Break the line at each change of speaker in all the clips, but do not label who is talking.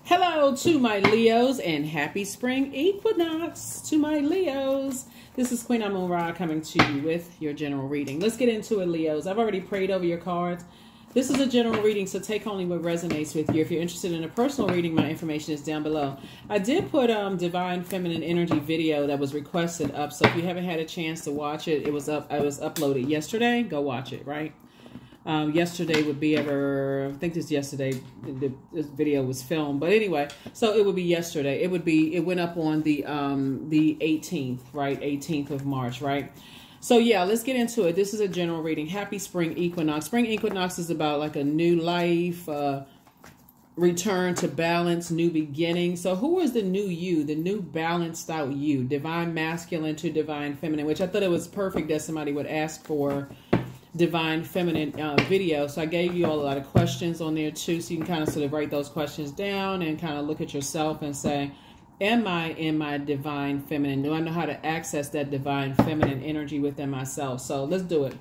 Hello to my Leos and happy spring equinox to my Leos. This is Queen Amun Ra coming to you with your general reading. Let's get into it, Leos. I've already prayed over your cards. This is a general reading, so take only what resonates with you. If you're interested in a personal reading, my information is down below. I did put Divine Feminine Energy video that was requested up, so if you haven't had a chance to watch it, it was uploaded yesterday. Go watch it, right? Yesterday would be I think this yesterday, this video was filmed, but anyway, so it would be yesterday. It went up on the 18th, right? 18th of March, right? So yeah, let's get into it. This is a general reading. Happy spring equinox. Spring equinox is about like a new life, return to balance, new beginning. So who is the new you, the new balanced out you, divine masculine to divine feminine, which I thought it was perfect that somebody would ask for divine feminine video. So I gave you all a lot of questions on there too, so you can kind of sort of write those questions down and kind of look at yourself and say, am I in my divine feminine? Do I know how to access that divine feminine energy within myself? So let's do it.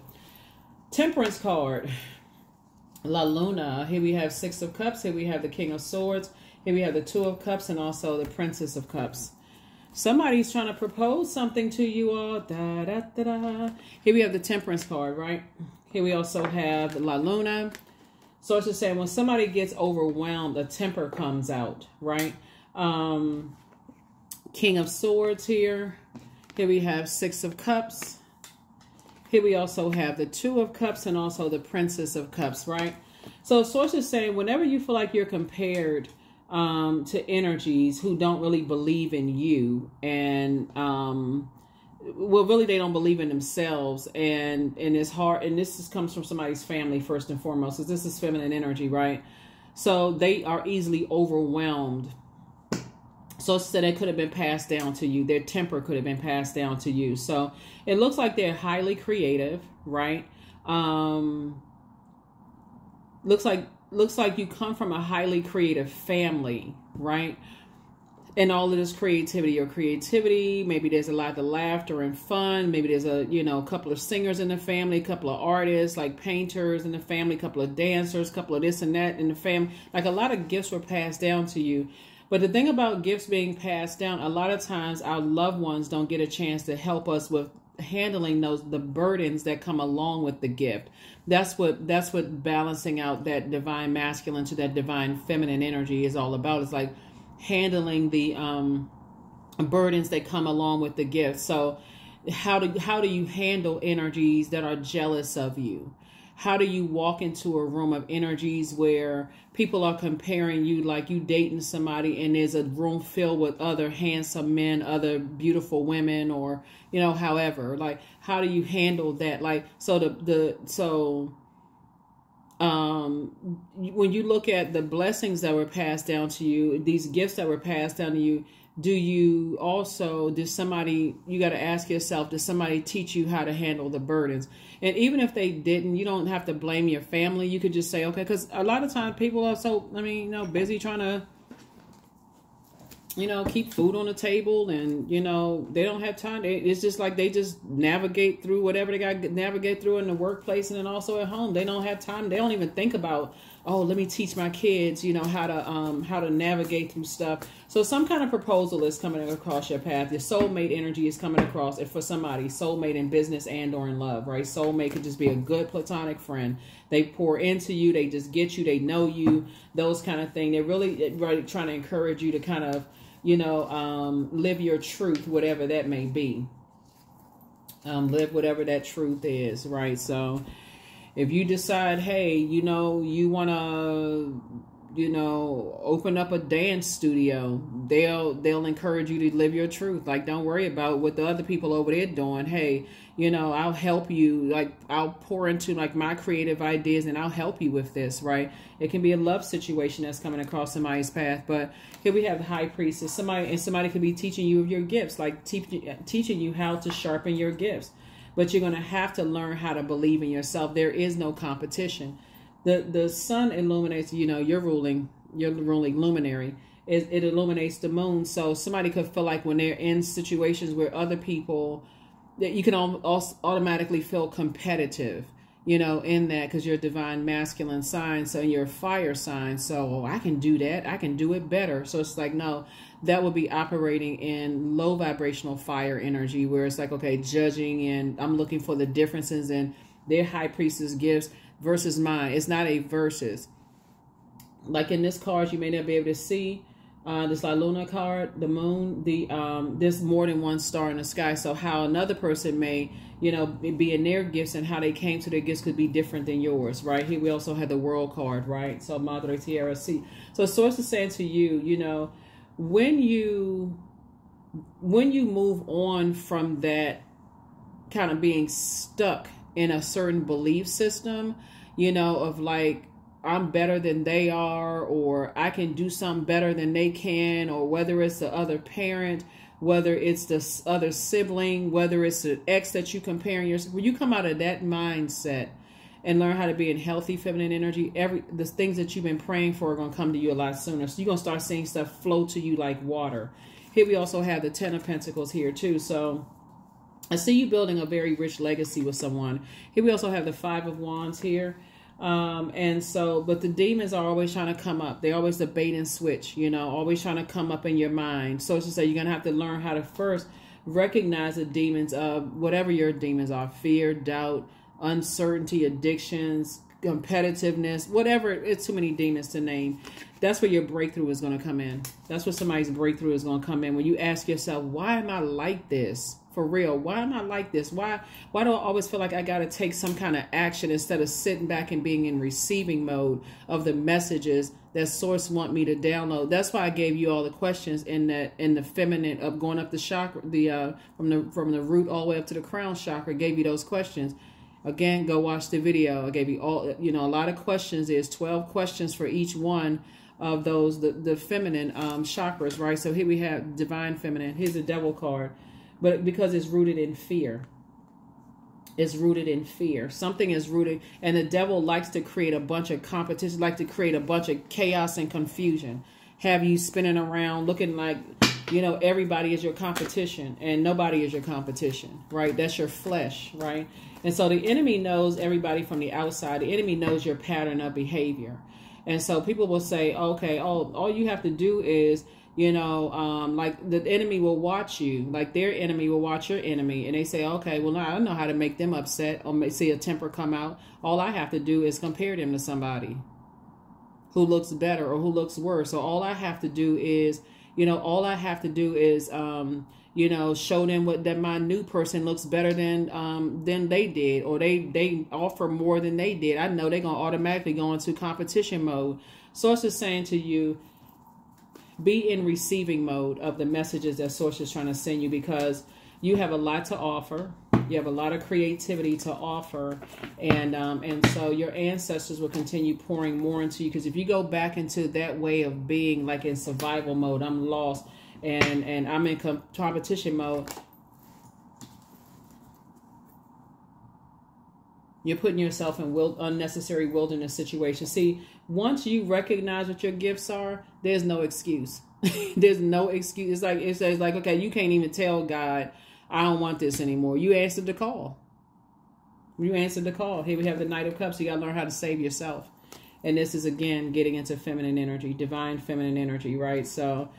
Temperance card, La Luna. Here we have Six of Cups. Here we have the King of Swords. Here we have the Two of Cups and also the Princess of Cups. Somebody's trying to propose something to you all. Da, da, da, da. Here we have the Temperance card, right? Here we also have La Luna. So it's just saying when somebody gets overwhelmed, a temper comes out, right? King of Swords here. Here we have Six of Cups. Here we also have the Two of Cups and also the Princess of Cups, right? So Source is saying whenever you feel like you're compared to energies who don't really believe in you and well, really they don't believe in themselves, and it's hard, and comes from somebody's family first and foremost, because this is feminine energy, right? So they are easily overwhelmed. So it could have been passed down to you. Their temper could have been passed down to you. So it looks like they're highly creative, right? Looks like you come from a highly creative family, right? And all of this creativity, maybe there's a lot of laughter and fun. Maybe there's a couple of singers in the family, a couple of artists, like painters in the family, a couple of dancers, a couple of this and that in the family. Like a lot of gifts were passed down to you. But the thing about gifts being passed down, a lot of times our loved ones don't get a chance to help us with handling the burdens that come along with the gift. That's what balancing out that divine masculine to that divine feminine energy is all about. It's like handling the burdens that come along with the gift. So how do you handle energies that are jealous of you? How do you walk into a room of energies where people are comparing you, like you dating somebody and there's a room filled with other handsome men, other beautiful women, or, however, like, how do you handle that? Like, when you look at the blessings that were passed down to you, these gifts that were passed down to you, you got to ask yourself, did somebody teach you how to handle the burdens? And even if they didn't, you don't have to blame your family. You could just say, okay, because a lot of times people are so, busy trying to, keep food on the table, and, they don't have time. It's just like they just navigate through whatever they got to navigate through in the workplace and then also at home. They don't have time. They don't even think about, oh, let me teach my kids, how to navigate through stuff. So some kind of proposal is coming across your path. Your soulmate energy is coming across, and for somebody, soulmate in business and or in love, right? Soulmate could just be a good platonic friend. They pour into you. They just get you. They know you. Those kind of thing. They're really trying to encourage you to kind of, live your truth, whatever that may be. Live whatever that truth is, right? So if you decide, hey, you want to, open up a dance studio, they'll encourage you to live your truth. Like, don't worry about what the other people over there doing. Hey, I'll help you. Like, I'll pour into like my creative ideas and I'll help you with this, right? It can be a love situation that's coming across somebody's path. But here we have the High Priestess. Somebody could be teaching you of your gifts, like teaching you how to sharpen your gifts. But you're going to have to learn how to believe in yourself. There is no competition. The sun illuminates, your ruling luminary. It illuminates the moon. So somebody could feel like when they're in situations where other people, that you can automatically feel competitive. you know, in that, because you're a divine masculine sign, so you're a fire sign. So I can do that. I can do it better. So it's like, no, that would be operating in low vibrational fire energy, where it's like, okay, judging, and I'm looking for the differences in their high priestess gifts versus mine. It's not a versus. Like in this card, you may not be able to see this La Luna card, the moon, there's more than one star in the sky. So how another person may, you know, be in their gifts and how they came to their gifts could be different than yours, right? Here we also have the world card, right? So Madre Tierra C. So Source is saying to you, you know, when you move on from that kind of being stuck in a certain belief system, you know, of like, I'm better than they are, or I can do something better than they can, or whether it's the other parent, whether it's the other sibling, whether it's the ex that you comparing yourself, when you come out of that mindset and learn how to be in healthy feminine energy, the things that you've been praying for are going to come to you a lot sooner. So you're going to start seeing stuff flow to you like water. Here we also have the Ten of Pentacles here too. So I see you building a very rich legacy with someone. Here we also have the Five of Wands here. And so, but the demons are always trying to come up. They're always the bait and switch, you know, always trying to come up in your mind. So it's to say, you're going to have to learn how to first recognize the demons of whatever your demons are: fear, doubt, uncertainty, addictions, competitiveness, whatever. It's too many demons to name. That's where your breakthrough is going to come in. That's where somebody's breakthrough is going to come in. When you ask yourself, why am I like this? For real, why am I like this? Why do I always feel like I got to take some kind of action instead of sitting back and being in receiving mode of the messages that Source want me to download? That's why I gave you all the questions in the feminine, of going up the chakra, from the root all the way up to the crown chakra. Gave you those questions. Again, go watch the video. I gave you all, you know, a lot of questions. There's 12 questions for each one of those, the feminine chakras, right? So here we have divine feminine. Here's the devil card. But because it's rooted in fear. It's rooted in fear. Something is rooted, and the devil likes to create a bunch of competition, like to create a bunch of chaos and confusion. Have you spinning around looking like, you know, everybody is your competition, and nobody is your competition, right? That's your flesh, right? And so the enemy knows everybody from the outside. The enemy knows your pattern of behavior. And so people will say, okay, all you have to do is, you know, like the enemy will watch you, like their enemy will watch your enemy. And they say, okay, well, now I know how to make them upset or see a temper come out. All I have to do is compare them to somebody who looks better or who looks worse. So all I have to do is, you know, you know, show them that my new person looks better than they did, or they offer more than they did. I know they're going to automatically go into competition mode. Source is saying to you, be in receiving mode of the messages that Source is trying to send you, because you have a lot to offer. You have a lot of creativity to offer. And so your ancestors will continue pouring more into you, because if you go back into that way of being, like in survival mode, I'm lost and I'm in competition mode, you're putting yourself in unnecessary wilderness situations. See, once you recognize what your gifts are, there's no excuse. There's no excuse. It's like, okay, you can't even tell God, I don't want this anymore. You answered the call. You answered the call. Here we have the Knight of Cups. You got to learn how to save yourself. And this is, again, getting into feminine energy, divine feminine energy, right? So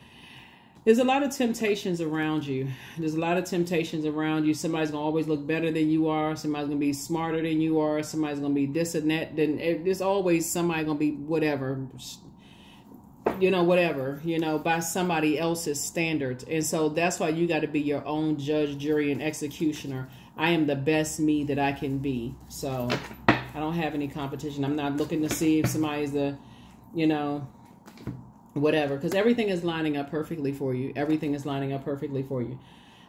there's a lot of temptations around you. There's a lot of temptations around you. Somebody's going to always look better than you are. Somebody's going to be smarter than you are. Somebody's going to be this and that. Then there's always somebody going to be whatever, by somebody else's standards. And so that's why you got to be your own judge, jury, and executioner. I am the best me that I can be. So I don't have any competition. I'm not looking to see if somebody's whatever, because everything is lining up perfectly for you. Everything is lining up perfectly for you.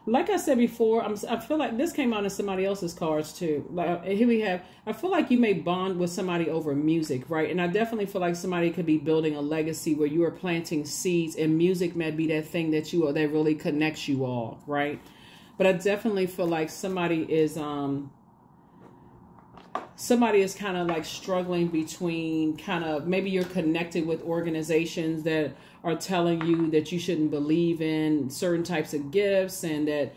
Like I said before, I feel like this came out in somebody else's cards too. Like here we have, I feel like you may bond with somebody over music, right? And I definitely feel like somebody could be building a legacy where you are planting seeds, and music may be that thing that that really connects you all, right? But I definitely feel like somebody is kind of like struggling between maybe you're connected with organizations that are telling you that you shouldn't believe in certain types of gifts, and that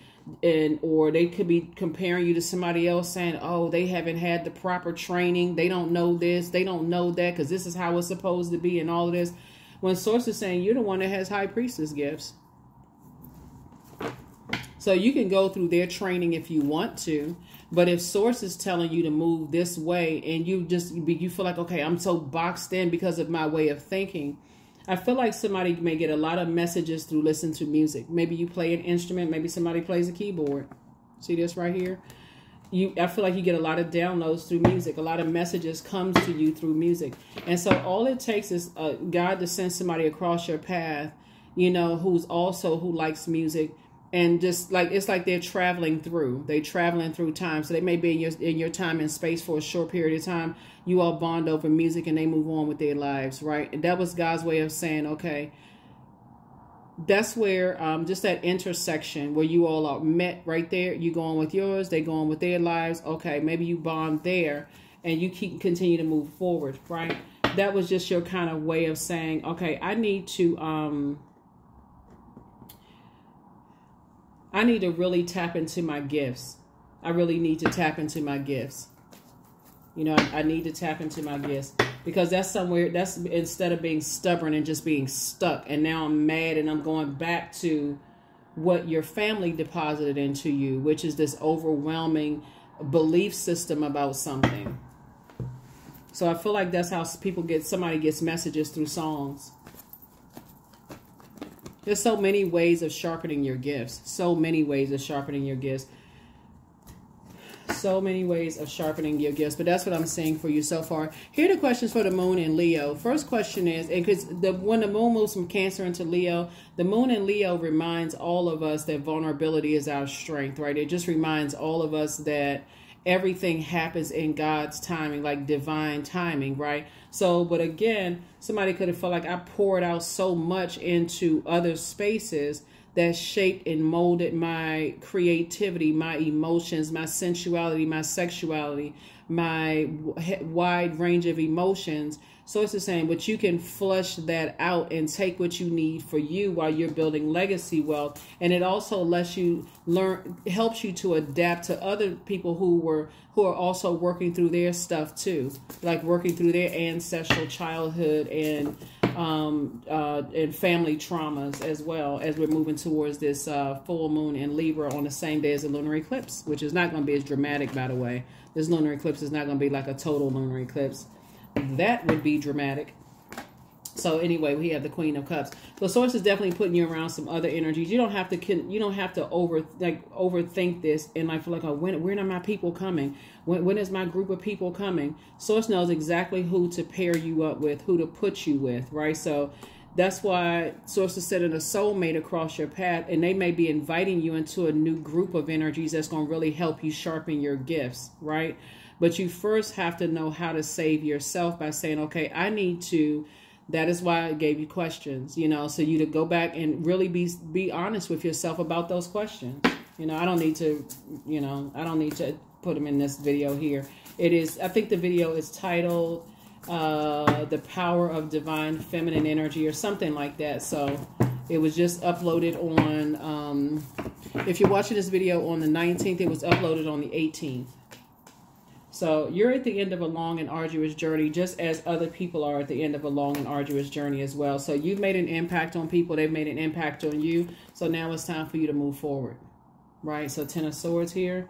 or they could be comparing you to somebody else, saying, oh, they haven't had the proper training, they don't know this, they don't know that, because this is how it's supposed to be, and all of this. When Source is saying you're the one that has High Priestess gifts. So you can go through their training if you want to, but if Source is telling you to move this way and you feel like, okay, I'm so boxed in because of my way of thinking, I feel like somebody may get a lot of messages through listening to music. Maybe you play an instrument, maybe somebody plays a keyboard. See this right here? I feel like you get a lot of downloads through music. A lot of messages comes to you through music. And so all it takes is God to send somebody across your path, you know, who likes music. And just like, it's like they're traveling through time. So they may be in your time and space for a short period of time. You all bond over music and they move on with their lives, right? And that was God's way of saying, okay, that's where just that intersection where you all are met right there. You go on with yours, they go on with their lives. Okay, maybe you bond there and you continue to move forward, right? That was just your kind of way of saying, okay, I need to really tap into my gifts. I really need to tap into my gifts. You know, I need to tap into my gifts, because that's instead of being stubborn and just being stuck. And now I'm mad and I'm going back to what your family deposited into you, which is this overwhelming belief system about something. So I feel like that's how somebody gets messages through songs. There's so many ways of sharpening your gifts. So many ways of sharpening your gifts. So many ways of sharpening your gifts. But that's what I'm saying for you so far. Here are the questions for the moon in Leo. First question is, and because when the moon moves from Cancer into Leo, the moon in Leo reminds all of us that vulnerability is our strength, right? It just reminds all of us that everything happens in God's timing, like divine timing, right? So, but again, somebody could have felt like I poured out so much into other spaces that shaped and molded my creativity, my emotions, my sensuality, my sexuality, my wide range of emotions. So it's the same, but you can flush that out and take what you need for you while you're building legacy wealth. And it also lets you helps you to adapt to other people who are also working through their stuff too, like working through their ancestral childhood and family traumas, as well as we're moving towards this full moon in Libra on the same day as the lunar eclipse, which is not going to be as dramatic, by the way. This lunar eclipse is not going to be like a total lunar eclipse. That would be dramatic. So anyway, we have the Queen of Cups. So Source is definitely putting you around some other energies. You don't have to overthink this and like feel like, oh, when are my people coming? When is my group of people coming? Source knows exactly who to pair you up with, who to put you with, right? So that's why Source is setting a soulmate across your path, and they may be inviting you into a new group of energies that's going to really help you sharpen your gifts, right? But you first have to know how to save yourself by saying, okay, I need to. That is why I gave you questions, you know, so you to go back and really be honest with yourself about those questions. You know, I don't need to put them in this video here. I think the video is titled The Power of Divine Feminine Energy or something like that. So it was just uploaded on, if you're watching this video on the 19th, it was uploaded on the 18th. So you're at the end of a long and arduous journey, just as other people are at the end of a long and arduous journey as well. So you've made an impact on people. They've made an impact on you. So now it's time for you to move forward, right? So Ten of Swords here.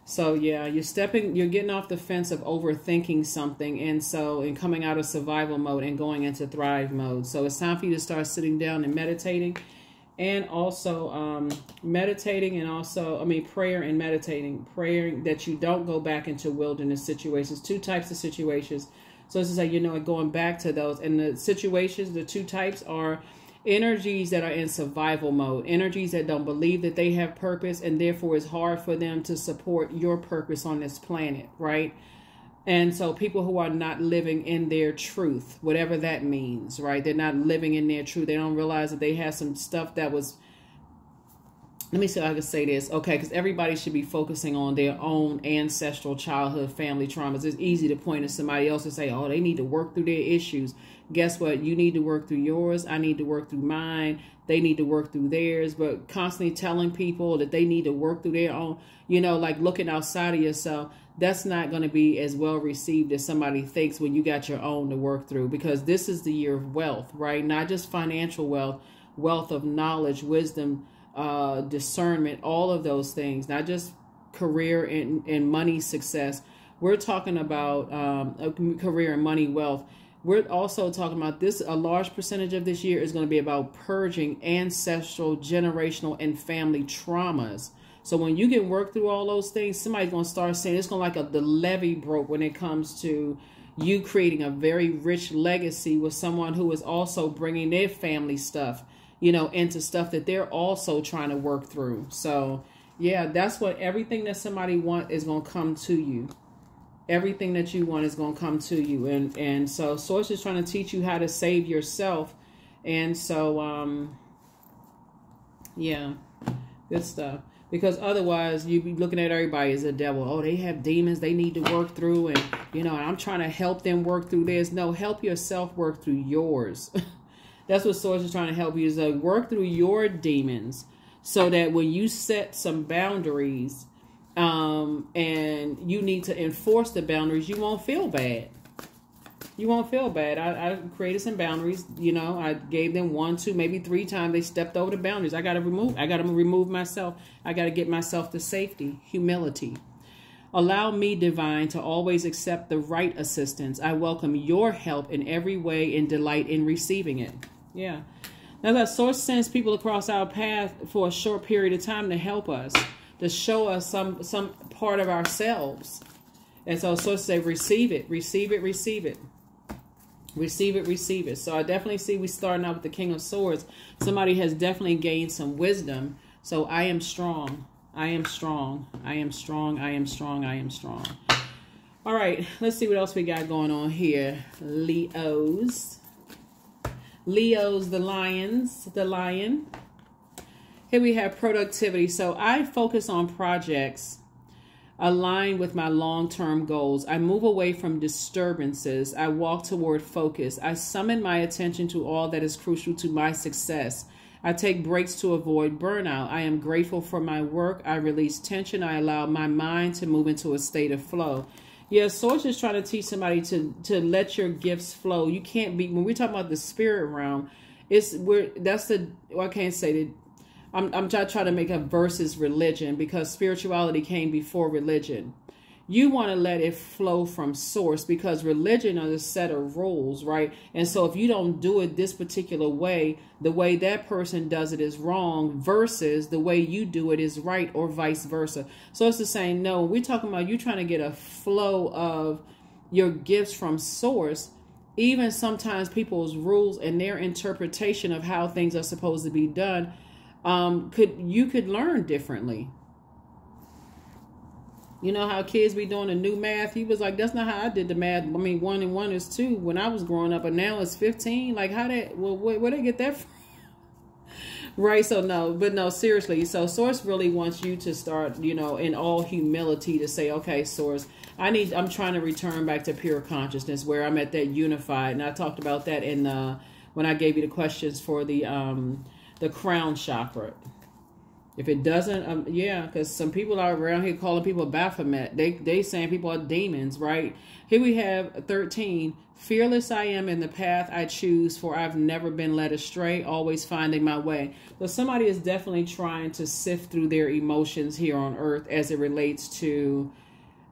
So yeah, you're getting off the fence of overthinking something. And coming out of survival mode and going into thrive mode. So it's time for you to start sitting down and meditating. And also meditating, and also, prayer and meditating. Praying that you don't go back into wilderness situations. Two types of situations. So it's just like, going back to those. And the situations, the two types are energies that are in survival mode. Energies that don't believe that they have purpose, and therefore it's hard for them to support your purpose on this planet, right? And so people who are not living in their truth, whatever that means, right? They're not living in their truth. They don't realize that they have some stuff that was let me see if I can say this. Okay, because everybody should be focusing on their own ancestral childhood family traumas. It's easy to point at somebody else and say, oh, they need to work through their issues. Guess what? You need to work through yours. I need to work through mine. They need to work through theirs. But constantly telling people that they need to work through their own, you know, like looking outside of yourself, that's not going to be as well received as somebody thinks when you got your own to work through. Because this is the year of wealth, right? Not just financial wealth, wealth of knowledge, wisdom, discernment, all of those things, not just career and money success. We're talking about a career and money wealth. We're also talking about this. A large percentage of this year is going to be about purging ancestral, generational, and family traumas. So when you can work through all those things, somebody's going to start saying it's going to like the levee broke when it comes to you creating a very rich legacy with someone who is also bringing their family stuff, you know, into stuff that they're also trying to work through. So yeah, that's what everything that somebody wants is going to come to you. Everything that you want is going to come to you. And so Source is trying to teach you how to save yourself. And so, yeah, good stuff. Because otherwise you'd be looking at everybody as a devil. Oh, they have demons they need to work through. And, you know, I'm trying to help them work through theirs. No, help yourself work through yours. That's what Source is trying to help you, is to work through your demons so that when you set some boundaries and you need to enforce the boundaries, you won't feel bad. You won't feel bad. I created some boundaries. You know, I gave them 1, 2, maybe 3 times. They stepped over the boundaries. I got to remove myself. I got to get myself to safety, humility. Allow me, divine, to always accept the right assistance. I welcome your help in every way and delight in receiving it. Yeah. Now that Source sends people across our path for a short period of time to help us, to show us some part of ourselves. And so Source say, receive it, receive it, receive it. Receive it, receive it. So I definitely see we starting out with the King of Swords. Somebody has definitely gained some wisdom. So I am strong. I am strong. I am strong. I am strong. I am strong. All right. Let's see what else we got going on here. Leos. Leos, the lions. The lion. Here we have productivity. So I focus on projects aligned with my long-term goals. I move away from disturbances. I walk toward focus. I summon my attention to all that is crucial to my success. I take breaks to avoid burnout. I am grateful for my work. I release tension. I allow my mind to move into a state of flow. Yeah, Source is trying to teach somebody to let your gifts flow. You can't be, when we're talking about the spirit realm, I can't say that. I'm trying to make a versus religion, because spirituality came before religion. You want to let it flow from Source, because religion is a set of rules, right? And so if you don't do it this particular way, the way that person does it is wrong versus the way you do it is right, or vice versa. So it's the same. No, we're talking about you trying to get a flow of your gifts from Source. Even sometimes people's rules and their interpretation of how things are supposed to be done, you could learn differently. You know how kids be doing the new math? He was like, that's not how I did the math. I mean, 1 and 1 is 2 when I was growing up, but now it's 15. Like, how that, well, where they get that from? Right? So no, seriously. So Source really wants you to start, you know, in all humility to say, okay, Source, I'm trying to return back to pure consciousness where I'm at that unified. And I talked about that in when I gave you the questions for the crown chakra. If it doesn't, yeah, because some people are around here calling people Baphomet. They saying people are demons, right? Here we have 13. Fearless I am in the path I choose, for I've never been led astray, always finding my way. So somebody is definitely trying to sift through their emotions here on earth as it relates to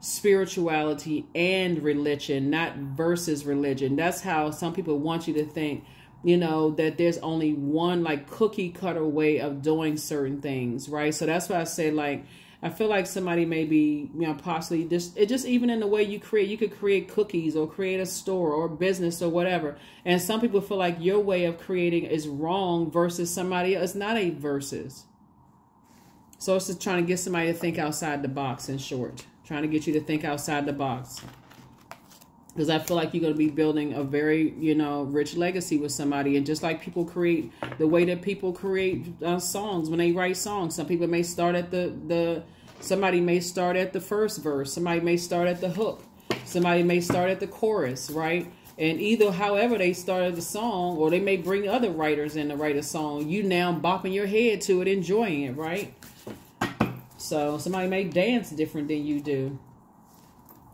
spirituality and religion, not versus religion. That's how some people want you to think, you know, that there's only one like cookie cutter way of doing certain things, right? So that's why I say, like, I feel like somebody may be, you know, possibly just even in the way you could create cookies or create a store or business or whatever. And some people feel like your way of creating is wrong versus somebody else. It's not a versus. So it's just trying to get somebody to think outside the box, in short. Trying to get you to think outside the box. because I feel like you're going to be building a very, you know, rich legacy with somebody. And just like people create, the way that people create songs, when they write songs, some people may start at somebody may start at the first verse. Somebody may start at the hook. Somebody may start at the chorus, right? And either however they started the song, or they may bring other writers in to write a song, you now bopping your head to it, enjoying it, right? So somebody may dance different than you do.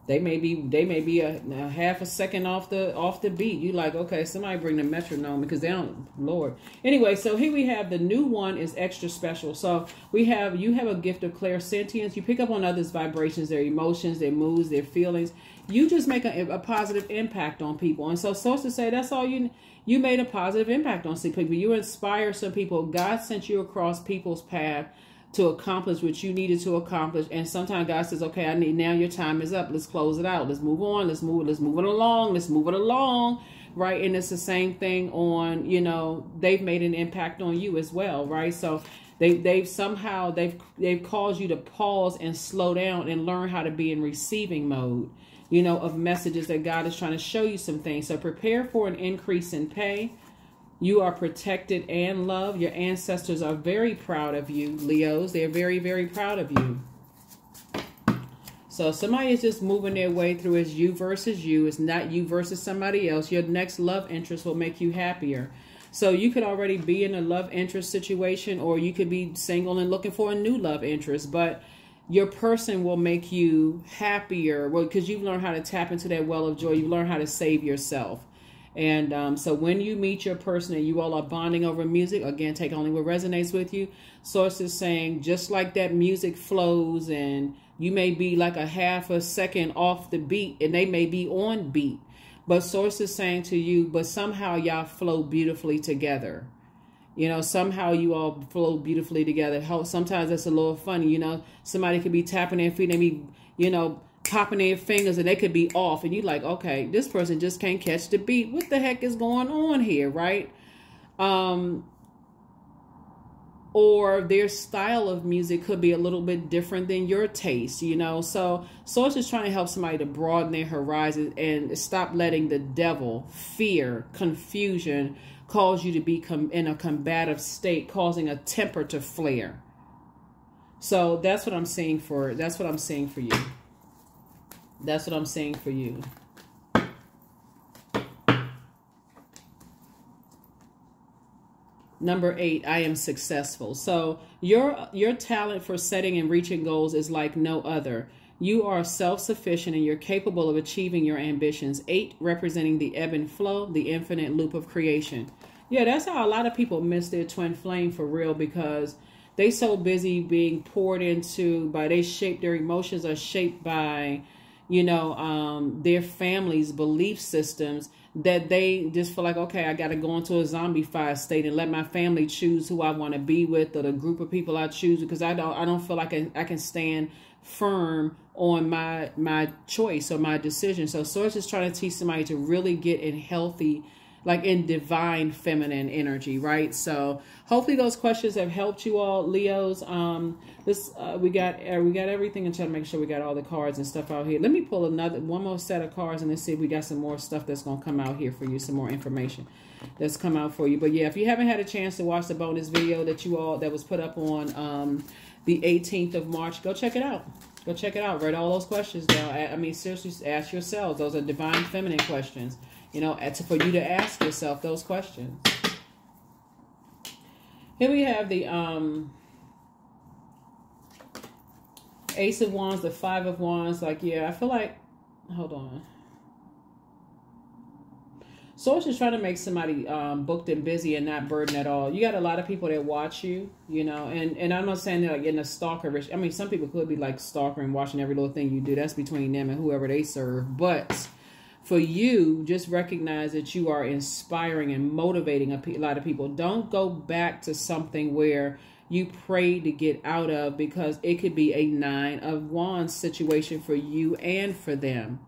They may be a half a second off the beat. You like, okay, somebody bring the metronome, because they don't, Lord. Anyway, so here we have the new one is extra special. So you have a gift of clairsentience. You pick up on others' vibrations, their emotions, their moods, their feelings. You just make a positive impact on people. And so sources say that's all you made a positive impact on some people. You inspire some people. God sent you across people's path to accomplish what you needed to accomplish. And sometimes God says, okay, now your time is up. Let's close it out. Let's move on. Let's move it along. Let's move it along. Right. And it's the same thing on, you know, they've made an impact on you as well. Right. So they've caused you to pause and slow down and learn how to be in receiving mode, you know, of messages that God is trying to show you some things. So prepare for an increase in pay. You are protected and loved. Your ancestors are very proud of you, Leos. They're very, very proud of you. So somebody is just moving their way through. It's you versus you. It's not you versus somebody else. Your next love interest will make you happier. So you could already be in a love interest situation, or you could be single and looking for a new love interest. But your person will make you happier, well, because you've learned how to tap into that well of joy. You've learned how to save yourself. And so when you meet your person and you all are bonding over music, again, take only what resonates with you. Sources saying just like that music flows, and you may be like a half a second off the beat and they may be on beat. But sources saying to you, but somehow y'all flow beautifully together. You know, somehow you all flow beautifully together. Sometimes that's a little funny, you know. Somebody could be tapping their feet and be, you know, popping their fingers, and they could be off, and you like, okay, this person just can't catch the beat. What the heck is going on here, right? Or their style of music could be a little bit different than your taste, you know. So it's just trying to help somebody to broaden their horizons and stop letting the devil, fear, confusion cause you to be in a combative state, causing a temper to flare. So that's what I'm saying for you. That's what I'm saying for you. Number 8, I am successful. So your talent for setting and reaching goals is like no other. You are self-sufficient and you're capable of achieving your ambitions. 8 representing the ebb and flow, the infinite loop of creation. Yeah, that's how a lot of people miss their twin flame for real, because they so busy being poured into by, their emotions are shaped by, you know, their family's belief systems, that they just feel like, okay, I got to go into a zombified state and let my family choose who I want to be with, or the group of people I choose, because I don't feel like I can stand firm on my choice or my decision. So Source is trying to teach somebody to really get in healthy, like in divine feminine energy, right? So hopefully those questions have helped you all, Leos. We got everything, and try to make sure we got all the cards and stuff out here. Let me pull one more set of cards, and let's see if we got some more stuff that's gonna come out here for you, some more information that's come out for you. But yeah, if you haven't had a chance to watch the bonus video that was put up on the 18th of March, go check it out. Go check it out. Write all those questions down. I mean, seriously, ask yourselves. Those are divine feminine questions. You know, for you to ask yourself those questions. Here we have the Ace of Wands, the 5 of Wands. Like, yeah, I feel like, hold on. Source is trying to make somebody booked and busy and not burdened at all. You got a lot of people that watch you, you know, and I'm not saying they're like in a stalkerish. I mean, some people could be like stalking, watching every little thing you do. That's between them and whoever they serve. But for you, just recognize that you are inspiring and motivating a lot of people. Don't go back to something where you prayed to get out of, because it could be a 9 of Wands situation for you and for them.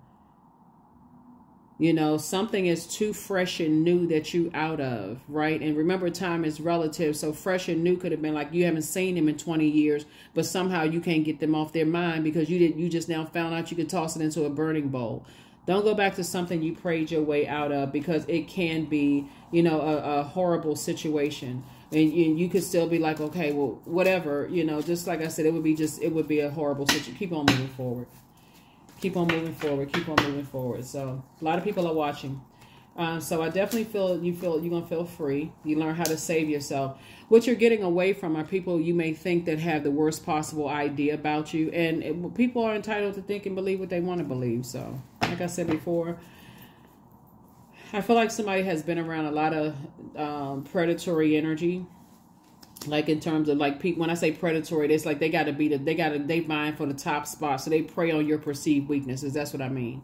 You know, something is too fresh and new that you out of, right? And remember, time is relative. So fresh and new could have been like you haven't seen them in 20 years, but somehow you can't get them off their mind because you just now found out you could toss it into a burning bowl. Don't go back to something you prayed your way out of, because it can be, you know, a horrible situation. And you could still be like, okay, well, whatever, you know, just like I said, it would be a horrible situation. Keep on moving forward. Keep on moving forward. Keep on moving forward. So a lot of people are watching. So I definitely feel you're going to feel free. You learn how to save yourself. What you're getting away from are people you may think that have the worst possible idea about you. And people are entitled to think and believe what they want to believe. So like I said before, I feel like somebody has been around a lot of predatory energy. Like in terms of like people, when I say predatory, it's like they vying for the top spot. So they prey on your perceived weaknesses. That's what I mean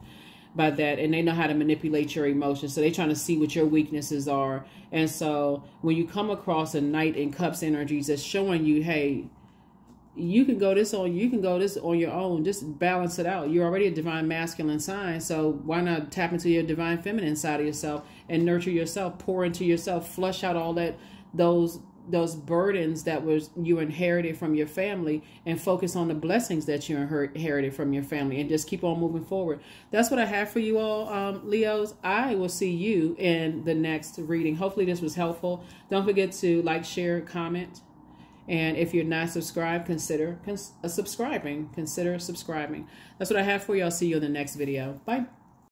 by that. And they know how to manipulate your emotions. So they're trying to see what your weaknesses are. And so when you come across a Knight in Cups energies that's showing you, hey, you can go this on your own. Just balance it out. You're already a divine masculine sign. So why not tap into your divine feminine side of yourself and nurture yourself, pour into yourself, flush out all those burdens that you inherited from your family, and focus on the blessings that you inherited from your family, and just keep on moving forward. That's what I have for you all, Leos. I will see you in the next reading. Hopefully this was helpful. Don't forget to like, share, comment. And if you're not subscribed, consider subscribing. Consider subscribing. That's what I have for you. I'll see you in the next video. Bye.